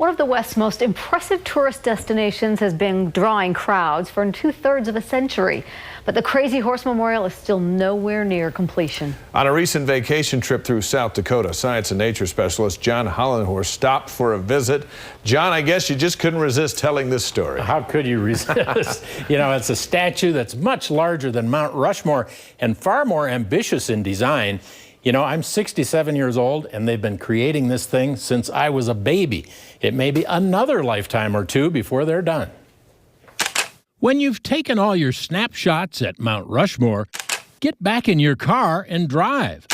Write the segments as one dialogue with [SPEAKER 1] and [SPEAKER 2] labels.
[SPEAKER 1] One of the West's most impressive tourist destinations has been drawing crowds for 2/3 of a century. But the Crazy Horse Memorial is still nowhere near completion.
[SPEAKER 2] On a recent vacation trip through South Dakota, science and nature specialist John Hollenhorst stopped for a visit. John, I guess you just couldn't resist telling this story.
[SPEAKER 3] How could you resist? You know, it's a statue that's much larger than Mount Rushmore and far more ambitious in design. You know, I'm 67 years old, and they've been creating this thing since I was a baby. It may be another lifetime or two before they're done. When you've taken all your snapshots at Mount Rushmore, get back in your car and drive.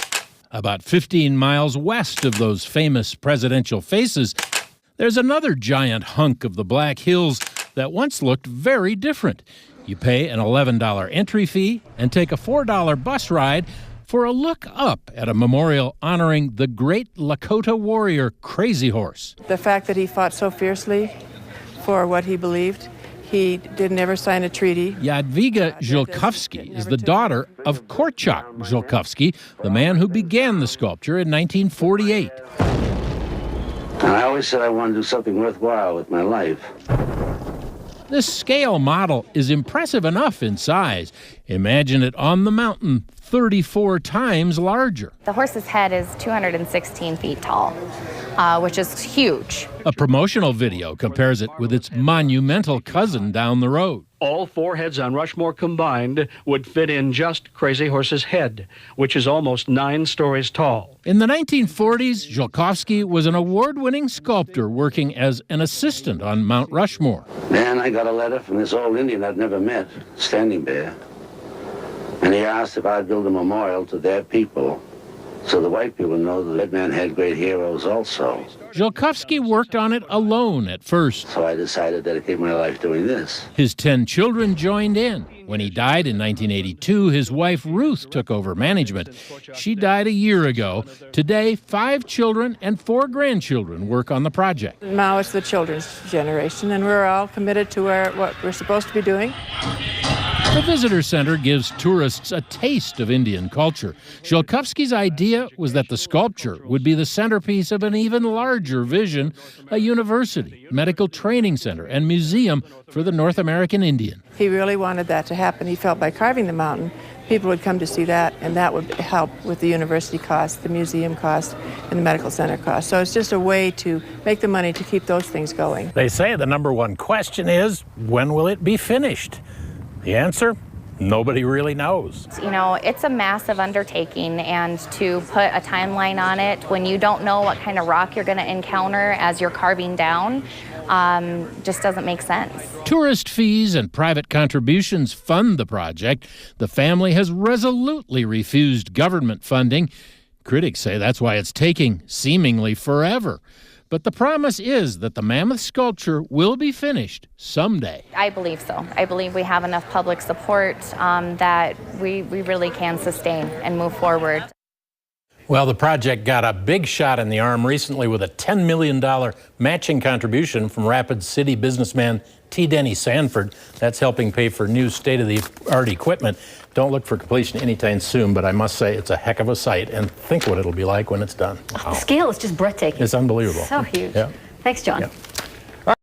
[SPEAKER 3] About 15 miles west of those famous presidential faces, there's another giant hunk of the Black Hills that once looked very different. You pay an $11 entry fee and take a $4 bus ride for a look up at a memorial honoring the great Lakota warrior Crazy Horse.
[SPEAKER 4] The fact that he fought so fiercely for what he believed, he did never sign a treaty.
[SPEAKER 3] Jadwiga Ziolkowski is the daughter of Korczak Ziolkowski, the man who began the sculpture in 1948.
[SPEAKER 5] And I always said I wanted to do something worthwhile with my life.
[SPEAKER 3] This scale model is impressive enough in size. Imagine it on the mountain, 34 times larger.
[SPEAKER 6] The horse's head is 216 feet tall, which is huge.
[SPEAKER 3] A promotional video compares it with its monumental cousin down the road.
[SPEAKER 7] All four heads on Rushmore combined would fit in just Crazy Horse's head, which is almost 9 stories tall.
[SPEAKER 3] In the 1940s, Ziolkowski was an award-winning sculptor working as an assistant on Mount Rushmore.
[SPEAKER 5] Then I got a letter from this old Indian I'd never met, Standing Bear. And he asked if I'd build a memorial to their people so the white people know the red man had great heroes also.
[SPEAKER 3] Ziolkowski worked on it alone at first.
[SPEAKER 5] So I decided to dedicate my life doing this.
[SPEAKER 3] His 10 children joined in. When he died in 1982, his wife Ruth took over management. She died a year ago. Today, 5 children and 4 grandchildren work on the project.
[SPEAKER 4] Now it's the children's generation, and we're all committed to what we're supposed to be doing.
[SPEAKER 3] The visitor center gives tourists a taste of Indian culture. Ziolkowski's idea was that the sculpture would be the centerpiece of an even larger vision, a university, medical training center, and museum for the North American Indian.
[SPEAKER 4] He really wanted that to happen. He felt by carving the mountain, people would come to see that, and that would help with the university costs, the museum costs, and the medical center costs. So it's just a way to make the money to keep those things going.
[SPEAKER 3] They say the number one question is, when will it be finished? The answer? Nobody really knows.
[SPEAKER 6] You know, it's a massive undertaking, and to put a timeline on it when you don't know what kind of rock you're going to encounter as you're carving down just doesn't make sense.
[SPEAKER 3] Tourist fees and private contributions fund the project. The family has resolutely refused government funding. Critics say that's why it's taking seemingly forever. But the promise is that the mammoth sculpture will be finished someday.
[SPEAKER 6] I believe so. I believe we have enough public support that we really can sustain and move forward.
[SPEAKER 3] Well, the project got a big shot in the arm recently with a $10 million matching contribution from Rapid City businessman T. Denny Sanford. That's helping pay for new state-of-the-art equipment. Don't look for completion anytime soon, but I must say it's a heck of a site, and think what it'll be like when it's done.
[SPEAKER 1] The scale is just breathtaking.
[SPEAKER 3] It's unbelievable.
[SPEAKER 1] So huge.
[SPEAKER 3] Yeah.
[SPEAKER 1] Thanks, John.
[SPEAKER 3] Yeah.